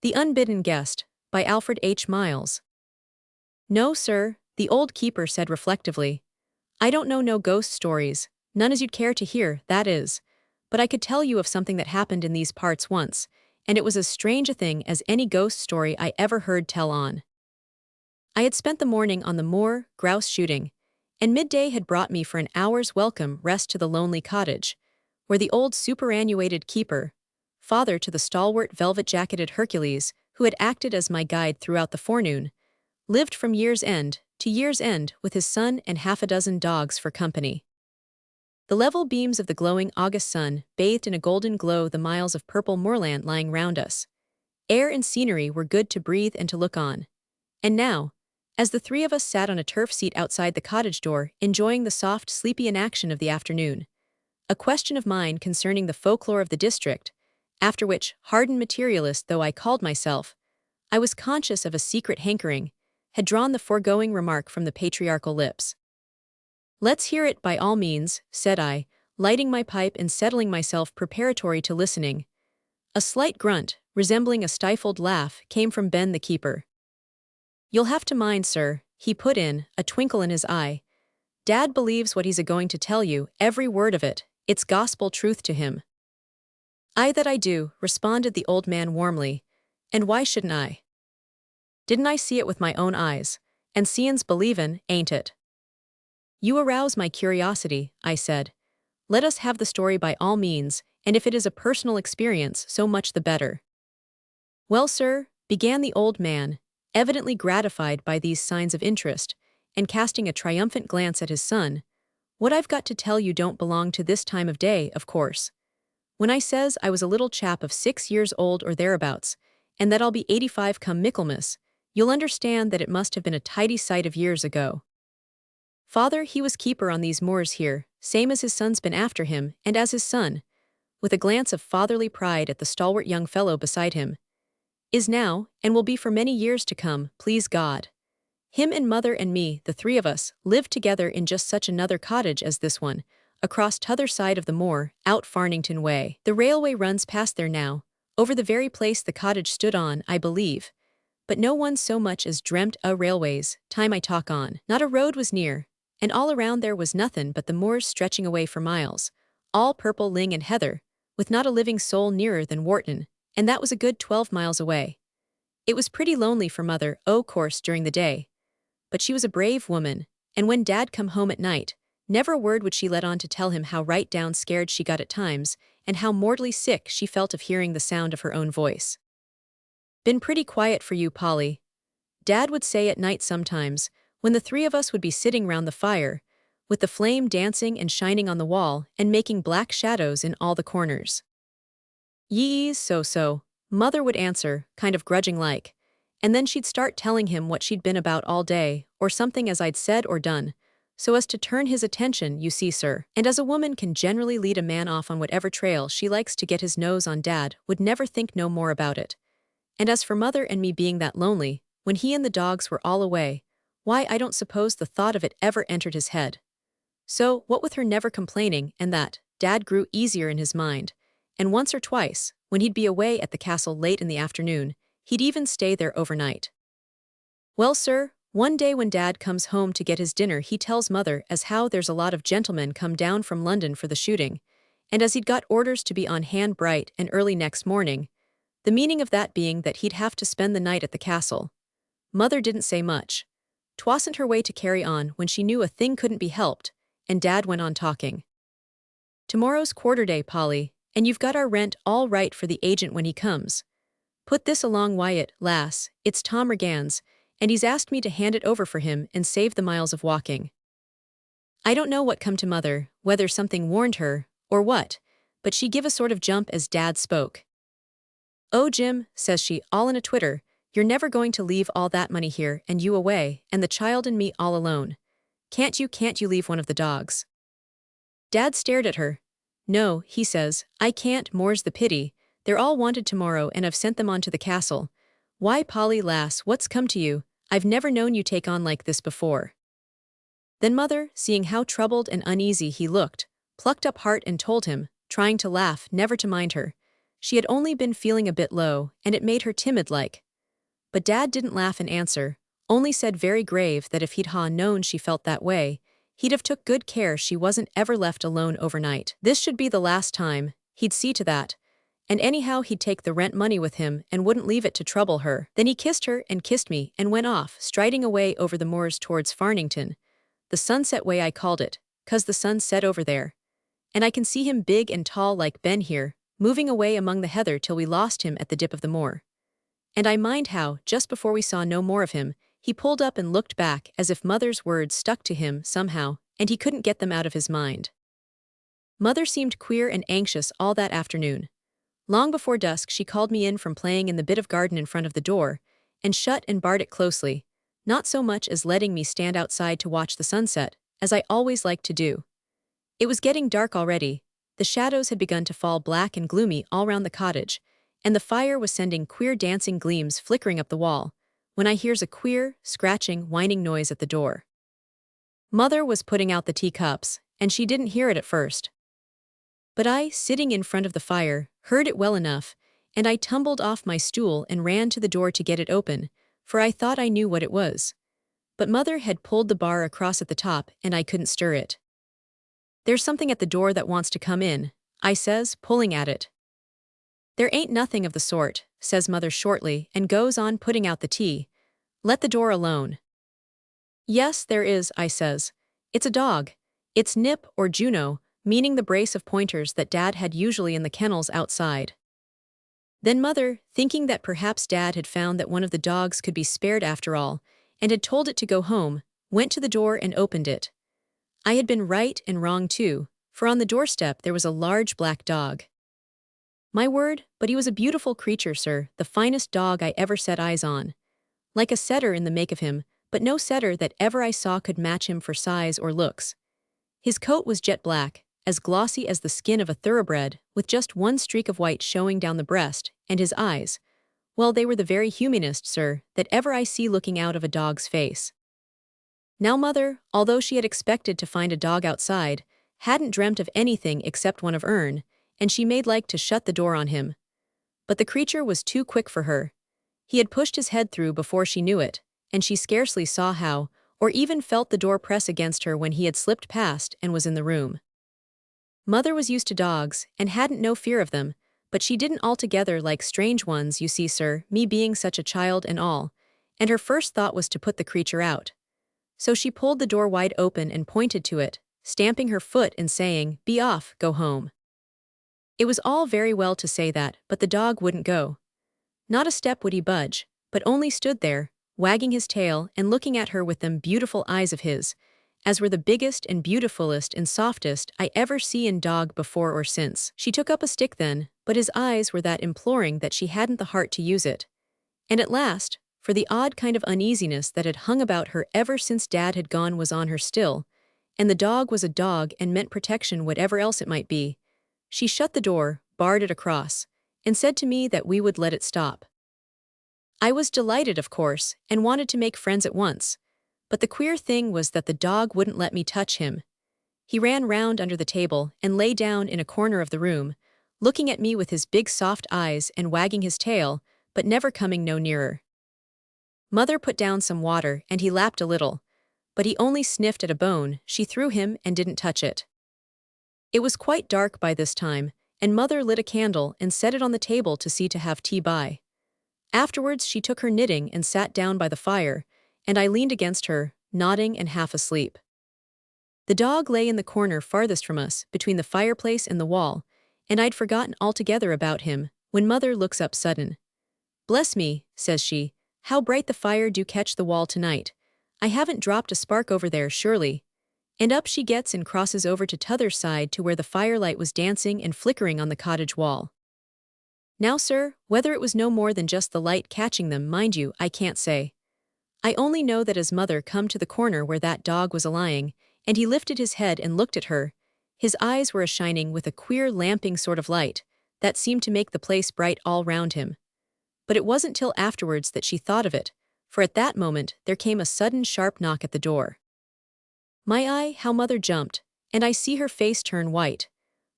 The Unbidden Guest, by Alfred H. Miles. No, sir, the old keeper said reflectively. I don't know no ghost stories, none as you'd care to hear, that is. But I could tell you of something that happened in these parts once, and it was as strange a thing as any ghost story I ever heard tell on. I had spent the morning on the moor, grouse shooting, and midday had brought me for an hour's welcome rest to the lonely cottage, where the old superannuated keeper, father to the stalwart velvet-jacketed Hercules, who had acted as my guide throughout the forenoon, lived from year's end to year's end with his son and half a dozen dogs for company. The level beams of the glowing August sun bathed in a golden glow the miles of purple moorland lying round us. Air and scenery were good to breathe and to look on. And now, as the three of us sat on a turf seat outside the cottage door enjoying the soft, sleepy inaction of the afternoon, a question of mine concerning the folklore of the district, after which, hardened materialist though I called myself, I was conscious of a secret hankering, had drawn the foregoing remark from the patriarchal lips. Let's hear it by all means, said I, lighting my pipe and settling myself preparatory to listening. A slight grunt, resembling a stifled laugh, came from Ben the keeper. You'll have to mind, sir, he put in, a twinkle in his eye. Dad believes what he's a-going to tell you, every word of it, it's gospel truth to him. Aye, that I do, responded the old man warmly. And why shouldn't I? Didn't I see it with my own eyes? And seein's believin', ain't it? You arouse my curiosity, I said. Let us have the story by all means, and if it is a personal experience, so much the better. Well, sir, began the old man, evidently gratified by these signs of interest, and casting a triumphant glance at his son, what I've got to tell you don't belong to this time of day, of course. When I says I was a little chap of 6 years old or thereabouts, and that I'll be 85 come Michaelmas, you'll understand that it must have been a tidy sight of years ago. Father, he was keeper on these moors here, same as his son's been after him, and as his son, with a glance of fatherly pride at the stalwart young fellow beside him, is now, and will be for many years to come, please God. Him and mother and me, the three of us, lived together in just such another cottage as this one, across t'other side of the moor, out Farnington way. The railway runs past there now, over the very place the cottage stood on, I believe. But no one so much as dreamt o' railways, time I talk on. Not a road was near, and all around there was nothin' but the moors stretching away for miles, all purple ling and heather, with not a living soul nearer than Wharton, and that was a good 12 miles away. It was pretty lonely for mother, o' course, during the day. But she was a brave woman, and when Dad come home at night, never a word would she let on to tell him how right down scared she got at times, and how mortally sick she felt of hearing the sound of her own voice. Been pretty quiet for you, Polly, Dad would say at night sometimes, when the three of us would be sitting round the fire, with the flame dancing and shining on the wall and making black shadows in all the corners. Yees, so, Mother would answer, kind of grudging-like, and then she'd start telling him what she'd been about all day, or something as I'd said or done, so as to turn his attention, you see, sir. And as a woman can generally lead a man off on whatever trail she likes to get his nose on, Dad would never think no more about it. And as for mother and me being that lonely, when he and the dogs were all away, why, I don't suppose the thought of it ever entered his head. So, what with her never complaining and that, Dad grew easier in his mind, and once or twice, when he'd be away at the castle late in the afternoon, he'd even stay there overnight. Well, sir, one day when Dad comes home to get his dinner he tells mother as how there's a lot of gentlemen come down from London for the shooting, and as he'd got orders to be on hand bright and early next morning, the meaning of that being that he'd have to spend the night at the castle. Mother didn't say much. 'Twasn't her way to carry on when she knew a thing couldn't be helped, and Dad went on talking. Tomorrow's quarter day, Polly, and you've got our rent all right for the agent when he comes. Put this along Wyatt, lass, it's Tom Regan's, and he's asked me to hand it over for him and save the miles of walking. I don't know what come to mother, whether something warned her, or what, but she give a sort of jump as Dad spoke. Oh, Jim, says she, all in a twitter, you're never going to leave all that money here and you away, and the child and me all alone. Can't you leave one of the dogs? Dad stared at her. No, he says, I can't, more's the pity, they're all wanted tomorrow and I've sent them on to the castle. Why, Polly, lass, what's come to you? I've never known you take on like this before. Then mother, seeing how troubled and uneasy he looked, plucked up heart and told him, trying to laugh, never to mind her. She had only been feeling a bit low, and it made her timid-like. But Dad didn't laugh in answer, only said very grave that if he'd known she felt that way, he'd have took good care she wasn't ever left alone overnight. This should be the last time, he'd see to that. And anyhow he'd take the rent money with him and wouldn't leave it to trouble her. Then he kissed her and kissed me and went off, striding away over the moors towards Farnington. The Sunset Way I called it, 'cause the sun set over there. And I can see him big and tall like Ben here, moving away among the heather till we lost him at the dip of the moor. And I mind how, just before we saw no more of him, he pulled up and looked back as if Mother's words stuck to him somehow, and he couldn't get them out of his mind. Mother seemed queer and anxious all that afternoon. Long before dusk she called me in from playing in the bit of garden in front of the door, and shut and barred it closely, not so much as letting me stand outside to watch the sunset, as I always liked to do. It was getting dark already, the shadows had begun to fall black and gloomy all round the cottage, and the fire was sending queer dancing gleams flickering up the wall, when I hears a queer, scratching, whining noise at the door. Mother was putting out the teacups, and she didn't hear it at first. But I, sitting in front of the fire, heard it well enough, and I tumbled off my stool and ran to the door to get it open, for I thought I knew what it was. But Mother had pulled the bar across at the top and I couldn't stir it. "There's something at the door that wants to come in," I says, pulling at it. "There ain't nothing of the sort," says Mother shortly and goes on putting out the tea. "Let the door alone." "Yes, there is," I says. "It's a dog. It's Nip or Juno," meaning the brace of pointers that Dad had usually in the kennels outside. Then Mother, thinking that perhaps Dad had found that one of the dogs could be spared after all, and had told it to go home, went to the door and opened it. I had been right and wrong too, for on the doorstep there was a large black dog. My word, but he was a beautiful creature, sir, the finest dog I ever set eyes on. Like a setter in the make of him, but no setter that ever I saw could match him for size or looks. His coat was jet black, as glossy as the skin of a thoroughbred, with just one streak of white showing down the breast, and his eyes, well, they were the very humanest, sir, that ever I see looking out of a dog's face. Now Mother, although she had expected to find a dog outside, hadn't dreamt of anything except one of Ern, and she made like to shut the door on him. But the creature was too quick for her. He had pushed his head through before she knew it, and she scarcely saw how, or even felt the door press against her when he had slipped past and was in the room. Mother was used to dogs, and hadn't no fear of them, but she didn't altogether like strange ones, you see, sir, me being such a child and all, and her first thought was to put the creature out. So she pulled the door wide open and pointed to it, stamping her foot and saying, "Be off, go home." It was all very well to say that, but the dog wouldn't go. Not a step would he budge, but only stood there, wagging his tail and looking at her with them beautiful eyes of his, as were the biggest and beautifulest and softest I ever see in dog before or since. She took up a stick then, but his eyes were that imploring that she hadn't the heart to use it. And at last, for the odd kind of uneasiness that had hung about her ever since Dad had gone was on her still, and the dog was a dog and meant protection whatever else it might be, she shut the door, barred it across, and said to me that we would let it stop. I was delighted, of course, and wanted to make friends at once, but the queer thing was that the dog wouldn't let me touch him. He ran round under the table and lay down in a corner of the room, looking at me with his big soft eyes and wagging his tail, but never coming no nearer. Mother put down some water and he lapped a little, but he only sniffed at a bone she threw him and didn't touch it. It was quite dark by this time, and Mother lit a candle and set it on the table to see to have tea by. Afterwards she took her knitting and sat down by the fire, and I leaned against her, nodding and half asleep. The dog lay in the corner farthest from us, between the fireplace and the wall, and I'd forgotten altogether about him, when Mother looks up sudden. "Bless me," says she, "how bright the fire do catch the wall tonight. I haven't dropped a spark over there, surely." And up she gets and crosses over to t'other side to where the firelight was dancing and flickering on the cottage wall. Now, sir, whether it was no more than just the light catching them, mind you, I can't say. I only know that as Mother come to the corner where that dog was a-lying, and he lifted his head and looked at her, his eyes were a-shining with a queer lamping sort of light, that seemed to make the place bright all round him. But it wasn't till afterwards that she thought of it, for at that moment there came a sudden sharp knock at the door. My eye, how Mother jumped, and I see her face turn white,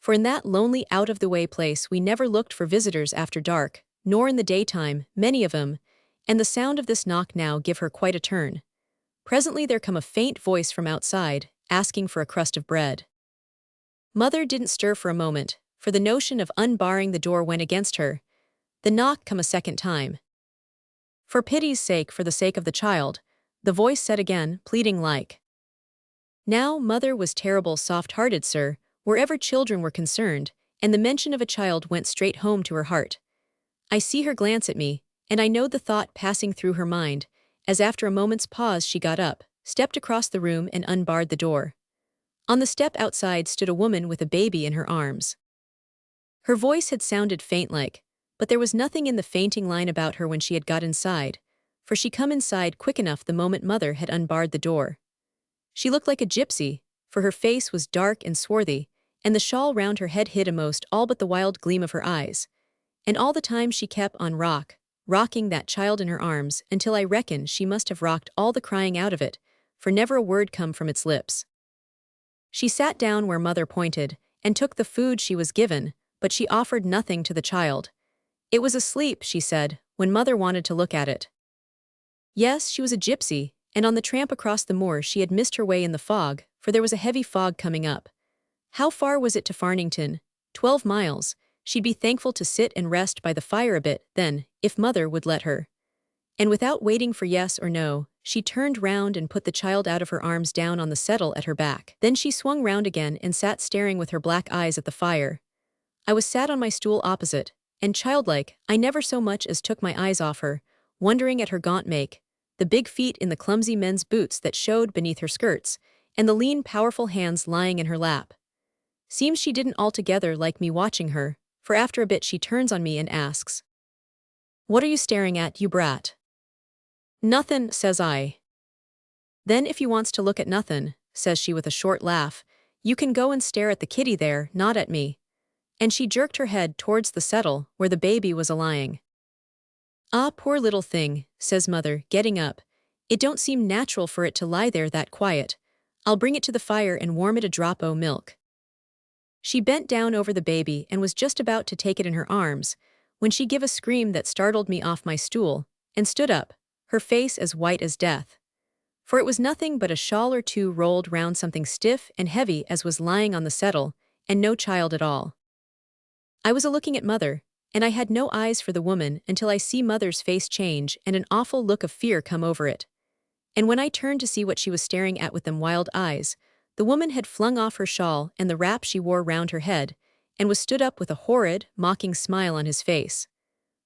For in that lonely out-of-the-way place we never looked for visitors after dark, nor in the daytime, many of 'em, and the sound of this knock now give her quite a turn. Presently there come a faint voice from outside, asking for a crust of bread. Mother didn't stir for a moment, for the notion of unbarring the door went against her. The knock come a second time. For pity's sake, for the sake of the child, the voice said again, pleading like. Now mother was terrible soft-hearted, sir, wherever children were concerned, and the mention of a child went straight home to her heart. I see her glance at me, and I know the thought passing through her mind, as after a moment's pause she got up, stepped across the room and unbarred the door. On the step outside stood a woman with a baby in her arms. Her voice had sounded faint-like, but there was nothing in the fainting line about her when she had got inside, for she come inside quick enough the moment mother had unbarred the door. She looked like a gypsy, for her face was dark and swarthy, and the shawl round her head hid almost all but the wild gleam of her eyes. And all the time she kept on rocking that child in her arms until I reckon she must have rocked all the crying out of it, for never a word come from its lips. She sat down where mother pointed, and took the food she was given, but she offered nothing to the child. It was asleep, she said, when mother wanted to look at it. Yes, she was a gypsy, and on the tramp across the moor she had missed her way in the fog, for there was a heavy fog coming up. How far was it to Farnington? 12 miles. She'd be thankful to sit and rest by the fire a bit, then, if mother would let her. And without waiting for yes or no, she turned round and put the child out of her arms down on the settle at her back. Then she swung round again and sat staring with her black eyes at the fire. I was sat on my stool opposite, and childlike, I never so much as took my eyes off her, wondering at her gaunt make, the big feet in the clumsy men's boots that showed beneath her skirts, and the lean, powerful hands lying in her lap. Seems she didn't altogether like me watching her, for after a bit she turns on me and asks, "What are you staring at, you brat?" "Nothin'," says I. "Then if you wants to look at nothin'," says she with a short laugh, "you can go and stare at the kitty there, not at me." And she jerked her head towards the settle where the baby was a-lying. "Ah, poor little thing," says mother, getting up. "It don't seem natural for it to lie there that quiet. I'll bring it to the fire and warm it a drop o' milk." She bent down over the baby and was just about to take it in her arms, when she gave a scream that startled me off my stool, and stood up, her face as white as death. For it was nothing but a shawl or two rolled round something stiff and heavy as was lying on the settle, and no child at all. I was a-looking at mother, and I had no eyes for the woman until I see mother's face change and an awful look of fear come over it. And when I turned to see what she was staring at with them wild eyes, the woman had flung off her shawl and the wrap she wore round her head, and was stood up with a horrid, mocking smile on his face.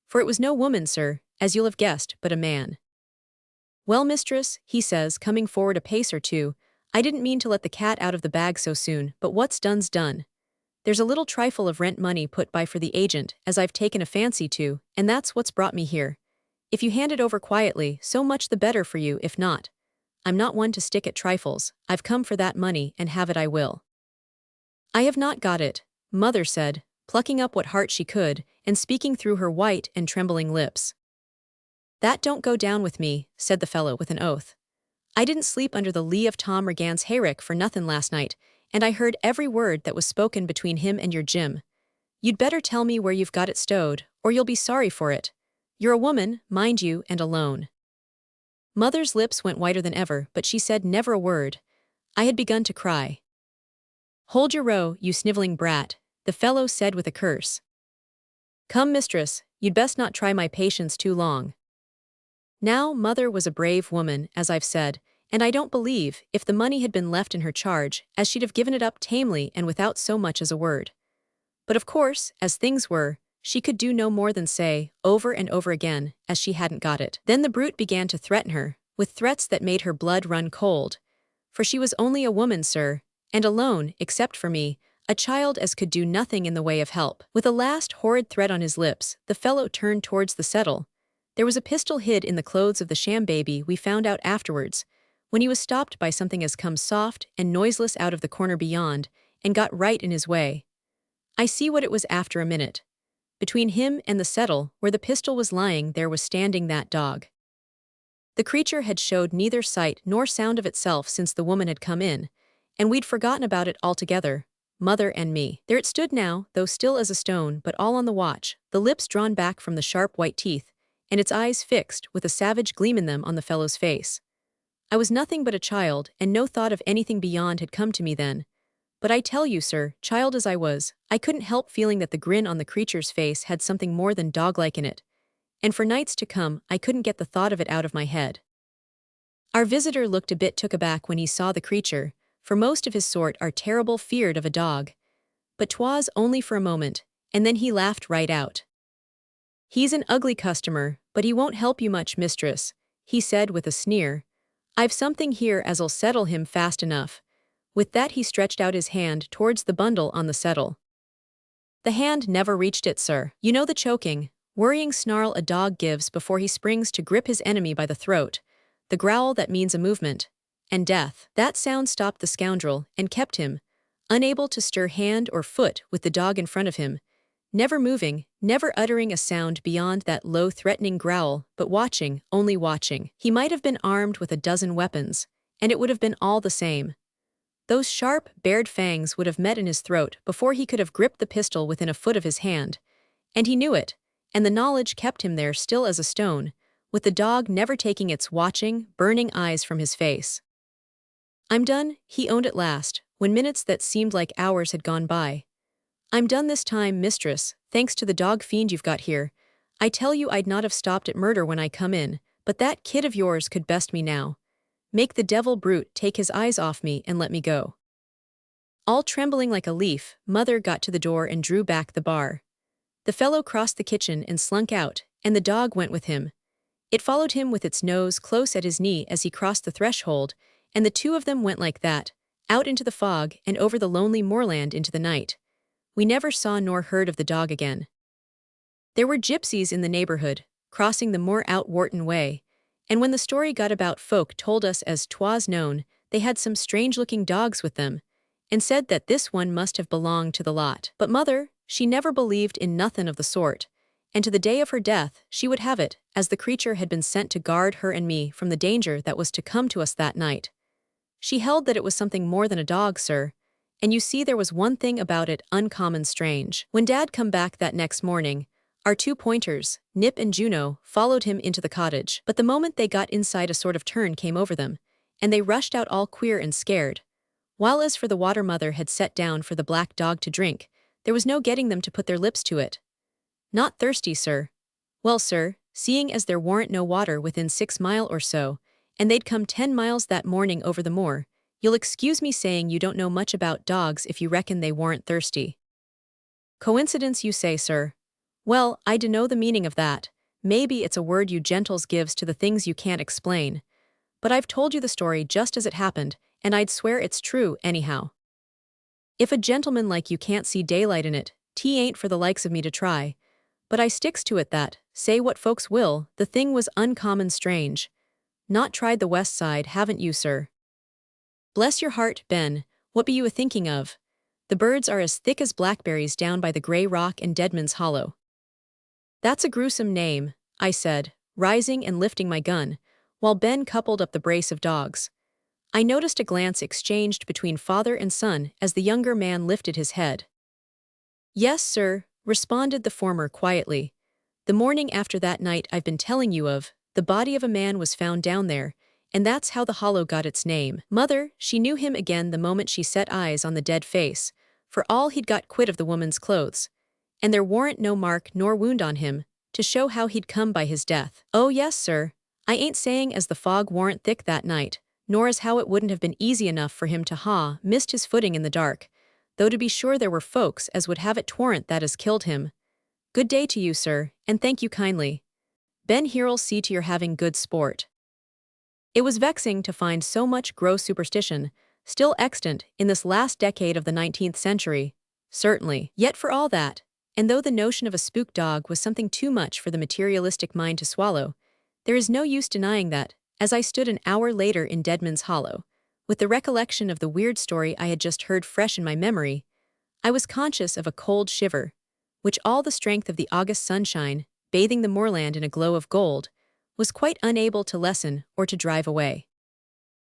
For it was no woman, sir, as you'll have guessed, but a man. "Well, mistress," he says, coming forward a pace or two, "I didn't mean to let the cat out of the bag so soon, but what's done's done. There's a little trifle of rent money put by for the agent, as I've taken a fancy to, and that's what's brought me here. If you hand it over quietly, so much the better for you, if not. I'm not one to stick at trifles, I've come for that money, and have it I will." "I have not got it," mother said, plucking up what heart she could, and speaking through her white and trembling lips. "That don't go down with me," said the fellow with an oath. "I didn't sleep under the lee of Tom Regan's hayrick for nothin' last night, and I heard every word that was spoken between him and your Jim. You'd better tell me where you've got it stowed, or you'll be sorry for it. You're a woman, mind you, and alone." Mother's lips went whiter than ever, but she said never a word. I had begun to cry. "Hold your row, you snivelling brat," the fellow said with a curse. "Come, mistress, you'd best not try my patience too long." Now, mother was a brave woman, as I've said, and I don't believe, if the money had been left in her charge, as she'd have given it up tamely and without so much as a word. But of course, as things were, she could do no more than say, over and over again, as she hadn't got it. Then the brute began to threaten her, with threats that made her blood run cold. For she was only a woman, sir, and alone, except for me, a child as could do nothing in the way of help. With a last horrid threat on his lips, the fellow turned towards the settle. There was a pistol hid in the clothes of the sham baby, we found out afterwards, when he was stopped by something as come soft and noiseless out of the corner beyond, and got right in his way. I see what it was after a minute. Between him and the settle, where the pistol was lying, there was standing that dog. The creature had showed neither sight nor sound of itself since the woman had come in, and we'd forgotten about it altogether, mother and me. There it stood now, though still as a stone, but all on the watch, the lips drawn back from the sharp white teeth, and its eyes fixed, with a savage gleam in them on the fellow's face. I was nothing but a child, and no thought of anything beyond had come to me then. But I tell you, sir, child as I was, I couldn't help feeling that the grin on the creature's face had something more than dog-like in it. And for nights to come, I couldn't get the thought of it out of my head. Our visitor looked a bit took aback when he saw the creature, for most of his sort are terrible feared of a dog. But 'twas only for a moment, and then he laughed right out. "He's an ugly customer, but he won't help you much, mistress," he said with a sneer. "I've something here as'll settle him fast enough." With that he stretched out his hand towards the bundle on the settle. The hand never reached it, sir. You know the choking, worrying snarl a dog gives before he springs to grip his enemy by the throat, the growl that means a movement, and death. That sound stopped the scoundrel and kept him, unable to stir hand or foot with the dog in front of him, never moving, never uttering a sound beyond that low threatening growl, but watching, only watching. He might have been armed with a dozen weapons, and it would have been all the same. Those sharp, bared fangs would have met in his throat before he could have gripped the pistol within a foot of his hand. And he knew it, and the knowledge kept him there still as a stone, with the dog never taking its watching, burning eyes from his face. "I'm done," he owned at last, when minutes that seemed like hours had gone by. "I'm done this time, mistress, thanks to the dog fiend you've got here. I tell you I'd not have stopped at murder when I come in, but that kid of yours could best me now. Make the devil brute take his eyes off me and let me go." All trembling like a leaf, Mother got to the door and drew back the bar. The fellow crossed the kitchen and slunk out, and the dog went with him. It followed him with its nose close at his knee as he crossed the threshold, and the two of them went like that, out into the fog and over the lonely moorland into the night. We never saw nor heard of the dog again. There were gypsies in the neighborhood, crossing the moor out Wharton Way, and when the story got about, folk told us as 'twas known, they had some strange-looking dogs with them, and said that this one must have belonged to the lot. But Mother, she never believed in nothin' of the sort, and to the day of her death she would have it, as the creature had been sent to guard her and me from the danger that was to come to us that night. She held that it was something more than a dog, sir, and you see there was one thing about it uncommon strange. When Dad come back that next morning, our two pointers, Nip and Juno, followed him into the cottage. But the moment they got inside a sort of turn came over them, and they rushed out all queer and scared. While as for the water Mother had set down for the black dog to drink, there was no getting them to put their lips to it. "Not thirsty, sir." "Well, sir, seeing as there warn't no water within 6 mile or so, and they'd come 10 miles that morning over the moor, you'll excuse me saying you don't know much about dogs if you reckon they warn't thirsty." "Coincidence you say, sir. Well, I dunno the meaning of that. Maybe it's a word you gentles gives to the things you can't explain. But I've told you the story just as it happened, and I'd swear it's true anyhow. If a gentleman like you can't see daylight in it, 't ain't for the likes of me to try. But I sticks to it that, say what folks will, the thing was uncommon strange. Not tried the west side, haven't you, sir?" "Bless your heart, Ben, what be you a-thinking of? The birds are as thick as blackberries down by the grey rock and Deadman's Hollow." "That's a gruesome name," I said, rising and lifting my gun, while Ben coupled up the brace of dogs. I noticed a glance exchanged between father and son as the younger man lifted his head. "Yes, sir," responded the former quietly. "The morning after that night I've been telling you of, the body of a man was found down there, and that's how the hollow got its name." Mother, she knew him again the moment she set eyes on the dead face, for all he'd got quit of the woman's clothes, and there warn't no mark nor wound on him, to show how he'd come by his death. "Oh yes, sir, I ain't saying as the fog warn't thick that night, nor as how it wouldn't have been easy enough for him to missed his footing in the dark, though to be sure there were folks as would have it twarn't that as killed him. Good day to you, sir, and thank you kindly. Ben here'll see to your having good sport." It was vexing to find so much gross superstition still extant in this last decade of the 19th century, certainly. Yet for all that, and though the notion of a spook dog was something too much for the materialistic mind to swallow, there is no use denying that, as I stood an hour later in Deadman's Hollow, with the recollection of the weird story I had just heard fresh in my memory, I was conscious of a cold shiver, which all the strength of the August sunshine, bathing the moorland in a glow of gold, was quite unable to lessen or to drive away.